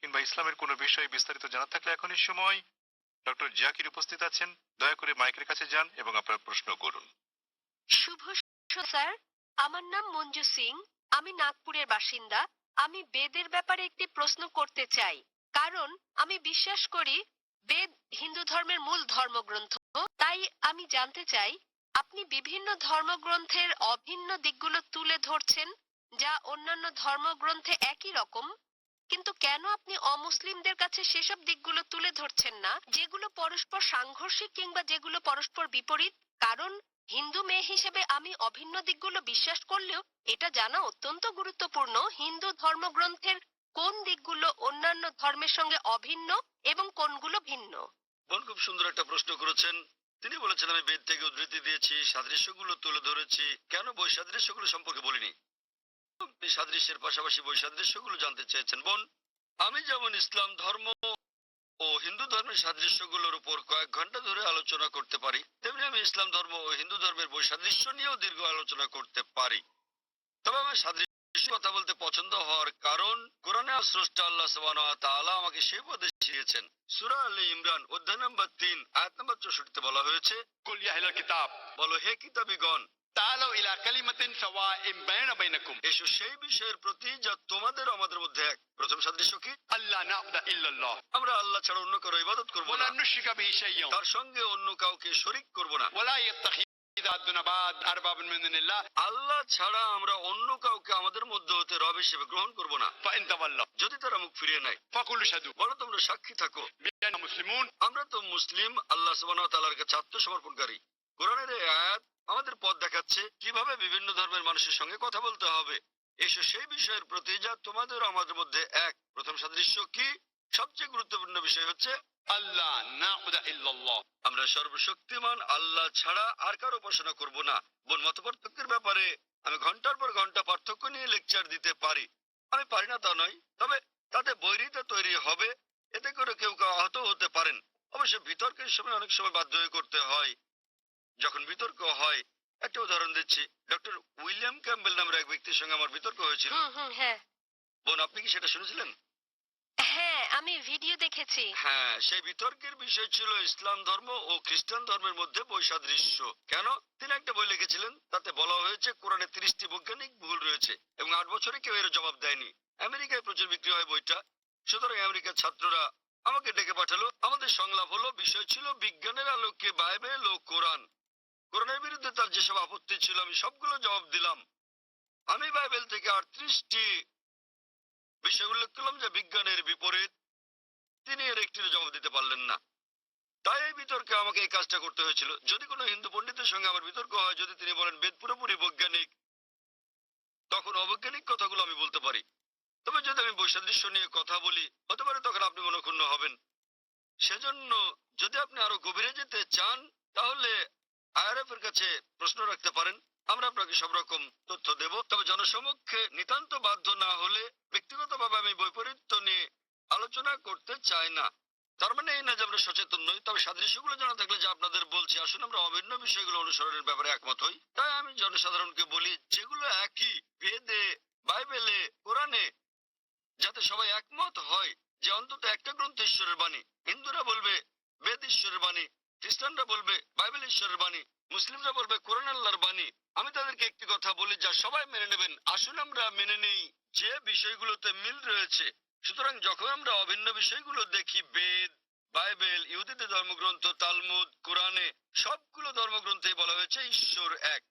কিংবা ইসলামের কোনো বিষয়ে বিস্তারিত জানার থাকলে এখনই সময়। ডক্টর জাকির উপস্থিত আছেন, দয়া করে মাইকের কাছে যান এবং আপনার প্রশ্ন করুন। শুভ স্যার, আমার নাম মঞ্জু সিং। আমি নাগপুরের বাসিন্দা। আমি বেদের ব্যাপারে একটি প্রশ্ন করতে চাই, কারণ আমি বিশ্বাস করি বেদ হিন্দু ধর্মের মূল ধর্মগ্রন্থ। তাই আমি জানতে চাই, আপনি বিভিন্ন ধর্মগ্রন্থের অভিন্ন দিকগুলো তুলে ধরছেন, যা অন্যান্য ধর্মগ্রন্থে একই রকম, কিন্তু কেন আপনি অমুসলিমদের কাছে সেসব দিকগুলো তুলে ধরছেন না যেগুলো পরস্পর সাংঘর্ষিক কিংবা যেগুলো পরস্পর বিপরীত? কারণ হিন্দু মেয়ে হিসেবে আমি অভিন্ন দিকগুলো বিশ্বাস করলেও এটা জানা অত্যন্ত গুরুত্বপূর্ণ হিন্দু ধর্মগ্রন্থের কোন দিকগুলো অন্যান্য ধর্মের সঙ্গে অভিন্ন এবং কোনগুলো ভিন্ন। বোন খুব সুন্দর একটা প্রশ্ন করেছেন। তিনি বলেছেন আমি বেদ থেকে উদ্ধৃতি দিয়েছি, সাদৃশ্যগুলো তুলে ধরেছি, কেন বৈসাদৃশ্যগুলো সম্পর্কে বলিনি। আপনি সাদৃশ্যের পাশাপাশি বৈসাদৃশ্যগুলো জানতে চেয়েছেন। বোন, আমি যেমন ইসলাম ধর্ম ও হিন্দু ধর্মের সাদৃশ্যগুলোর উপর কয়েক ঘন্টা ধরে আলোচনা করতে পারি, তেমনি আমি ইসলাম ধর্ম ও হিন্দু ধর্মের বৈসাদৃশ্য নিয়েও দীর্ঘ আলোচনা করতে পারি। তবে আমার সাদৃশ্য কথা বলতে পছন্দ হওয়ার কারণ, কোরআনে স্রষ্টা আল্লাহ সুবহানাহু ওয়া তাআলা আমাকে সেই পদে শিখিয়েছেন। সূরা আলে ইমরান অধ্যায় নম্বর 3 আয়াত নম্বর 64 বলা হয়েছে, কুল ইয়া আহলাল কিতাব বলো হে কিতাবীগণ, তাআলাউ ইলা কালিমাতিন সাওয়াইন বাইনা বাইনাকুম, এসো সেই বিষয়ের প্রতি যা তোমাদের আমাদের মধ্যে এক। প্রথম সাদৃশ্য কি? আল্লাহ না'বুদা ইল্লাল্লাহ, আমরা আল্লাহ ছাড়া অন্য কারো ইবাদত করব ওয়া না, লা নুশরিকা বিহি শাইয়্যান, তার সঙ্গে অন্য কাউকে শরীক করব না। ওয়া লা ইয়াত্তাখিযা আদ-দুনাবাদ আরবাবান মিন দুনিল্লাহ, আল্লাহ ছাড়া আমরা অন্য কাউকে আমাদের মধ্যে হতে রব হিসেবে গ্রহণ করব না। ফা ইন তাওয়াল্লাউ, যদি তারা মুখ ফিরিয়ে নেয়, ফাকুলু শাহাদু বলো তোমরা সাক্ষী থাকো বিআন্না মুসলিমুন, আমরা তো মুসলিম, আল্লাহ সুবহানাহু ওয়া তাআলার কাছে আত্মসমর্পণকারী। কোরআনের এই আয়াত আমাদের পথ দেখাচ্ছে কিভাবে বিভিন্ন ধর্মের মানুষের সঙ্গে কথা বলতে হবে। এসো সেই বিষয়ের প্রতি যা তোমাদের আমাদের মধ্যে এক। প্রথম সাদৃশ্য কি? সবচেয়ে গুরুত্বপূর্ণ বিষয় হচ্ছে আল্লাহ না'বুদা ইল্লাল্লাহ, আমরা সর্বশক্তিমান আল্লাহ ছাড়া আর কারো উপাসনা করব না। বোন, মত পার্থক্যের ব্যাপারে আমি ঘন্টার পর ঘন্টা পার্থক্য নিয়ে লেকচার দিতে পারি। আমি পারি না তা নয়, তবে তাতে বৈরিতা তৈরি হবে, এতে করে কেউ কেউ আহত হতে পারেন। অবশ্য বিতর্কের সময় অনেক সময় বাধ্য হয়ে করতে হয়। যখন বিতর্ক হয়, একটা উদাহরণ দিচ্ছি। ডক্টর উইলিয়াম ক্যাম্বেল নামের এক ব্যক্তির সঙ্গে আমার বিতর্ক হয়েছিল। হ্যাঁ বোন, আপনি কি সেটা শুনেছিলেন? হ্যাঁ, আমি ভিডিও দেখেছি। হ্যাঁ, সেই বিতর্কের বিষয় ছিল ইসলাম ধর্ম ও খ্রিস্টান ধর্মের মধ্যে বৈসাদৃশ্য। কেন? তিনি একটা বই লিখেছিলেন, তাতে বলা হয়েছে কোরআনে 30টি বৈজ্ঞানিক ভুল রয়েছে এবং 8 বছরে কেউ এর জবাব দেয়নি। আমেরিকায় প্রচুর বিক্রি হয় বইটা। সুতরাং আমেরিকার ছাত্ররা আমাকে ডেকে পাঠালো। আমাদের সংলাপ হলো, বিষয় ছিল বিজ্ঞানের আলোকে বাইবেল ও কোরআন। কোরআনের বিরুদ্ধে তার যেসব আপত্তি ছিল আমি সবগুলো জবাব দিলাম। আমি বাইবেল থেকে 38টি বিষয় উল্লেখ করলাম যা বিজ্ঞানের বিপরীত। তিনি এর একটির জবাব দিতে পারলেন না। তাই এই বিতর্কে আমাকে এই কাজটা করতে হয়েছিল। যদি কোনো হিন্দু পণ্ডিতের সঙ্গে আমার বিতর্ক হয়, যদি তিনি বলেন বেদ পুরোপুরি বৈজ্ঞানিক, তখন অবৈজ্ঞানিক কথাগুলো আমি বলতে পারি। তবে যদি আমি বৈসাদৃশ্য নিয়ে কথা বলি, হতে পারে তখন আপনি মনক্ষুণ্ণ হবেন। সেজন্য যদি আপনি আরো গভীরে যেতে চান, তাহলে আইআরএফ এর কাছে প্রশ্ন রাখতে পারেন। আমরা আপনাকে সব রকম তথ্য দেব। তবে জনসমক্ষে নিতান্ত বাধ্য না হলে ব্যক্তিগতভাবে আমি বৈপরীত্য নিয়ে আলোচনা করতে চাই না। তার মানে এই না যে আমরা সচেতন নই। তবে সাদৃশ্যগুলো জানা থাকলে যা আপনাদের বলছি, আসুন আমরা অভিন্ন বিষয়গুলো অনুসরণের ব্যাপারে একমত হই। তাই আমি জনসাধারণকে বলি, যেগুলো একই বেদে, বাইবেলে, কোরআনে, যাতে সবাই একমত হয় যে অন্তত একটা গ্রন্থ ঈশ্বরের বাণী। হিন্দুরা বলবে বেদ ঈশ্বরের বাণী, খ্রিস্টানরা বলবে বাইবেল ঈশ্বরের বাণী, মুসলিমরা বলবে কোরআন আল্লাহর বাণী। আমি তাদেরকে একটি কথা বলি যা সবাই মেনে নেবেন। আসুন আমরা মেনে নেই যে বিষয়গুলোতে মিল রয়েছে। সুতরাং যখন আমরা অভিন্ন বিষয়গুলো দেখি, বেদ, বাইবেল, ইহুদিদের ধর্মগ্রন্থ, তালমুদ, কোরআনে, সবগুলো ধর্মগ্রন্থেই বলা হয়েছে ঈশ্বর এক।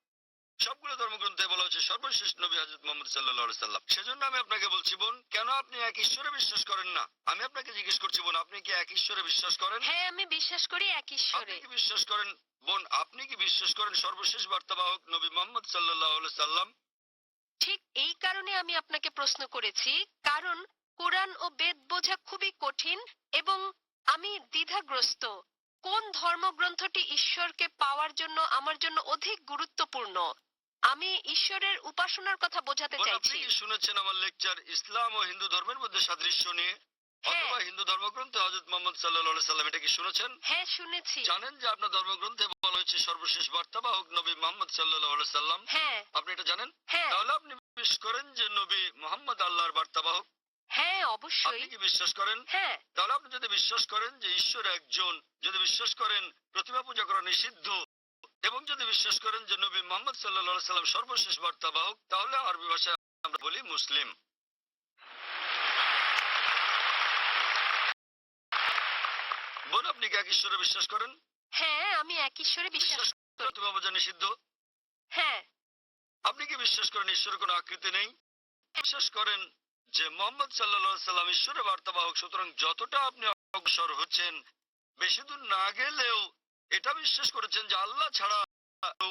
সবগুলো ধর্মগ্রন্থে বলা হচ্ছে সর্বশেষ নবী হযরত মুহাম্মদ সাল্লাল্লাহু আলাইহি সাল্লাম। সেজন্য আমি আপনাকে বলছি, বোন, কেন আপনি এক ঈশ্বরে বিশ্বাস করেন না? আমি আপনাকে জিজ্ঞেস করছি, বোন, আপনি কি এক ঈশ্বরে বিশ্বাস করেন? হ্যাঁ, আমি বিশ্বাস করি এক ঈশ্বরে। আপনি কি বিশ্বাস করেন, বোন, আপনি কি বিশ্বাস করেন সর্বশেষ বার্তাবাহক নবী মুহাম্মদ সাল্লাল্লাহু আলাইহি সাল্লাম? ঠিক এই কারণে আমি আপনাকে প্রশ্ন করেছি, কারণ কোরআন ও বেদ বোঝা খুবই কঠিন এবং আমি দ্বিধাগ্রস্ত। কোন ধর্মগ্রন্থটি ঈশ্বরকে পাওয়ার জন্য আমার জন্য অধিক গুরুত্বপূর্ণ? আমি ঈশ্বরের উপাসনার কথা বোঝাতে বোন, আপনি চাইছি। কি শুনেছেন আমার লেকচার ইসলাম ও হিন্দু ধর্মের মধ্যে সাদৃশ্য নিয়ে? হ্যাঁ। অথবা হিন্দু ধর্মগ্রন্থে হযরত মুহাম্মদ সাল্লাল্লাহু আলাইহি সাল্লাম, এটা কি শুনেছেন? হ্যাঁ, শুনেছি। জানেন যে আপনার ধর্মগ্রন্থে বলা হয়েছে সর্বশেষ বার্তাবাহক নবী মুহাম্মদ সাল্লাল্লাহু আলাইহি সাল্লাম? হ্যাঁ আপনি এটা জানেন? হ্যাঁ তাহলে আপনি বিশ্বাস করেন যে নবী মুহাম্মদ আল্লাহর বার্তাবাহক? হ্যাঁ, অবশ্যই। আপনি কি বিশ্বাস করেন? হ্যাঁ। তাহলে আপনি যদি বিশ্বাস করেন যে ঈশ্বর একজন, যদি বিশ্বাস করেন প্রতিমা পূজা করা নিষিদ্ধ, এবং যদি বিশ্বাস করেন যে নবী মোহাম্মদ সাল্লাল্লাহু আলাইহি সাল্লাম সর্বশেষ বার্তাবাহক, তাহলে আরবি ভাষায় আমরা বলি মুসলিম। বোন, আপনি কি এক ঈশ্বরে বিশ্বাস করেন? হ্যাঁ, আমি এক ঈশ্বরে বিশ্বাস বিশ্বাস করেন প্রতিমা পূজা নিষিদ্ধ? হ্যাঁ। আপনি কি বিশ্বাস করেন ঈশ্বরের কোনো আকৃতি নেই? বিশ্বাস করেন যে মোহাম্মদ সাল্লাল্লাহু আলাইহি সাল্লাম ঈশ্বরের বার্তাবাহক, সুতরাং যতটা আপনি অগ্রসর হচ্ছেন, বেশি দূর না গেলেও এটা বিশ্বাস করেছেন যে আল্লাহ ছাড়া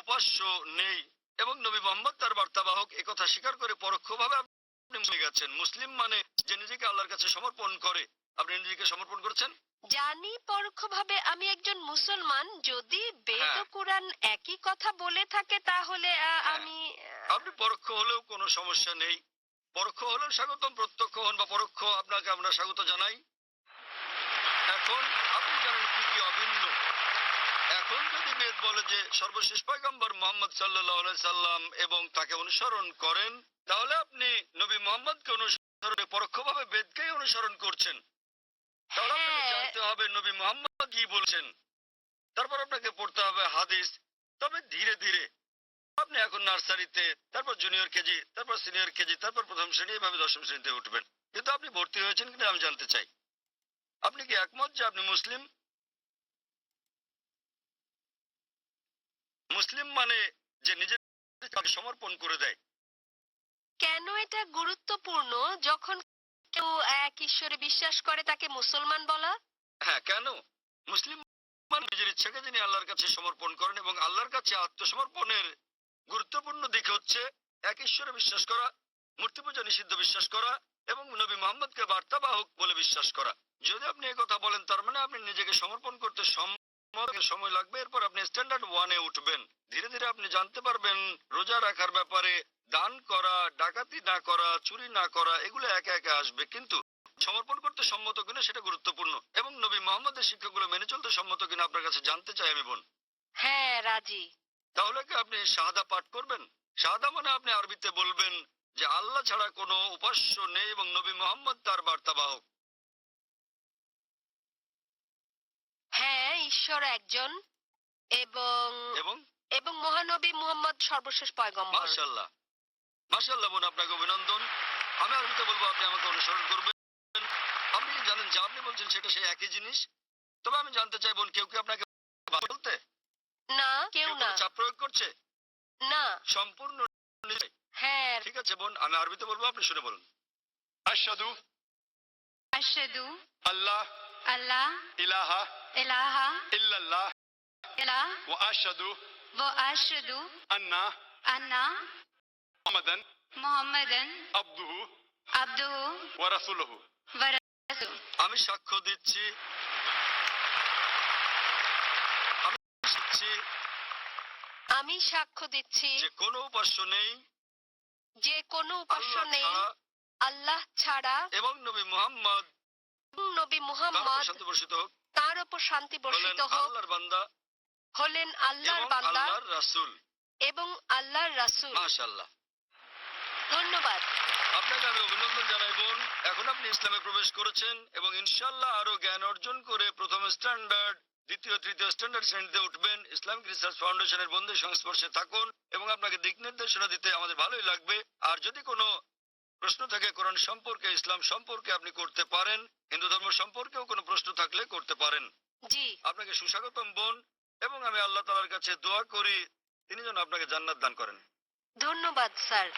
উপাস্য নেই এবং নবী মোহাম্মদ তার বার্তাবাহক, একথা স্বীকার করে পরোক্ষভাবে আপনি মুসলিম গেছেন। মুসলিম মানে যে নিজেকে আল্লাহর কাছে সমর্পণ করে। আপনি নিজেকে সমর্পণ করেছেন। জানি পরোক্ষভাবে আমি একজন মুসলমান। যদি বেদ ও হ্যাঁ। কুরআন একই কথা বলে থাকে তাহলে আমি আপনি পরোক্ষ হলেও কোনো সমস্যা নেই। পরোক্ষ হলেও স্বাগতম, প্রত্যক্ষ হন বা পরোক্ষ, আপনাকে আমরা স্বাগত জানাই। এখন আপনি জানেন কি কি অভিন্ন। এখন যদি বেদ বলে যে সর্বশেষ পয়গম্বর মোহাম্মদ সাল্লাল্লাহু আলাইহি সাল্লাম এবং তাকে অনুসরণ করেন, তাহলে আপনি নবী মোহাম্মদকে অনুসরণ করে পরোক্ষভাবে বেদকেই অনুসরণ করছেন। তাহলে আপনাকে হ্যাঁ। জানতে হবে নবী মোহাম্মদ কি বলছেন, তারপর আপনাকে পড়তে হবে হাদিস। তবে ধীরে ধীরে আপনি এখন নার্সারিতে, তারপর জুনিয়র কেজি, তারপর সিনিয়র কেজি, তারপর প্রথম শ্রেণী, এভাবে দশম শ্রেণীতে উঠবেন। কিন্তু আপনি ভর্তি হয়েছেন কিনা আমি জানতে চাই। আপনি কি একমত যে আপনি মুসলিম? মুসলিম মানে যে নিজেকে সমর্পণ করে দেয়। কেন এটা গুরুত্বপূর্ণ যখন কেউ এক ঈশ্বরে বিশ্বাস করে তাকে মুসলমান বলা? হ্যাঁ, কেন? মুসলিম মানে নিজের ইচ্ছাকে যিনি আল্লাহর কাছে সমর্পণ করেন, এবং আল্লাহর কাছে আত্মসমর্পণের গুরুত্বপূর্ণ দিক হচ্ছে এক ঈশ্বরে বিশ্বাস করা, মূর্তি পূজা নিষিদ্ধ বিশ্বাস করা এবং নবী মোহাম্মদকে বার্তাবাহক বলে বিশ্বাস করা। যদি আপনি কথা বলেন, তার মানে আপনি নিজেকে সমর্পণ করতে সময় লাগবে। এরপর আপনি স্ট্যান্ডার্ড 1-এ উঠবেন। ধীরে ধীরে আপনি জানতে পারবেন রোজা রাখার ব্যাপারে, দান করা, ডাকাতি না করা, চুরি না করা, এগুলো একে একে আসবে। কিন্তু সমর্পণ করতে সম্মত কিনা সেটা গুরুত্বপূর্ণ, এবং নবী মোহাম্মদের শিক্ষাগুলো মেনে চলতে সম্মত কিনা আপনার কাছে জানতে চাই আমি, বোন। হ্যাঁ, রাজি। তাহলে কি আপনি শাহাদা পাঠ করবেন? শাহাদা মানে আপনি আরবিতে বলবেন যে আল্লাহ ছাড়া কোনো উপাস্য নেই এবং নবী মোহাম্মদ তার বার্তাবাহক। হ্যাঁ, ঈশ্বর একজন এবং এবং এবং মহানবী মুহাম্মদ সর্বশেষ পয়গম্বর। মাশাআল্লাহ, মাশাআল্লাহ বোন, আপনাকে অভিনন্দন। আমি আরবিতে বলবো, আপনি আমাকে অনুসরণ করবেন। আপনি কি জানেন যা আপনি বলছেন সেটা সেই একই জিনিস? তবে আমি জানতে চাই বোন, কেউ কি আপনাকে বলতে না, কেউ কেউ না। কোনো চাপ প্রয়োগ করছে? না। সম্পূর্ণ নিজে। হ্যাঁ। ঠিক আছে বোন, আমি আরবিতে বলবো, আপনি শুনে বলুন। أشهد আশহাদু ألا আল্লাহ إله ইলাহা إلا الله ইল্লাহ وأشهد ওয়া আশহাদু أن আন্না محمدا মুহাম্মাদান عبده আবদুহু ورسوله। ওয়া রাসূলুহু। আমি সাক্ষ্য দিচ্ছি, আমি আমি সাক্ষ্য দিচ্ছি যে কোনো উপাস্য নেই যে কোনো উপাস্য আল্লাহ নেই ছাড়া, আল্লাহ ছাড়া, এবং নবী মুহাম্মদ এবং নবী তার উপর মুহাম্মদ শান্তি বর্ষিত হোক তার উপর শান্তি হলেন বর্ষিত হোক আল্লাহর বান্দা হলেন আল্লাহর এবং বান্দা আল্লাহর রাসূল। এবং আল্লাহর রাসূল। মাশাআল্লাহ, ধন্যবাদ। আপনাকে আমি অভিনন্দন জানাই বোন। এখন আপনি ইসলামে প্রবেশ করেছেন এবং ইনশাআল্লাহ আরো জ্ঞান অর্জন করে প্রথম স্ট্যান্ডার্ড, দ্বিতীয় তৃতীয় স্ট্যান্ডার্ড শ্রেণীতে উঠবেন। ইসলামিক রিসার্চ ফাউন্ডেশনের বন্ধুদের সংস্পর্শে থাকুন এবং আপনাকে দিক নির্দেশনা দিতে আমাদের ভালোই লাগবে। আর যদি কোনো প্রশ্ন থাকে কোরআন সম্পর্কে, ইসলাম সম্পর্কে, আপনি করতে পারেন। হিন্দু ধর্ম সম্পর্কেও কোনো প্রশ্ন থাকলে করতে পারেন। জি। আপনাকে সুস্বাগতম বোন, এবং আমি আল্লাহ তাআলার কাছে দোয়া করি তিনি যেন আপনাকে জান্নাত দান করেন। ধন্যবাদ স্যার।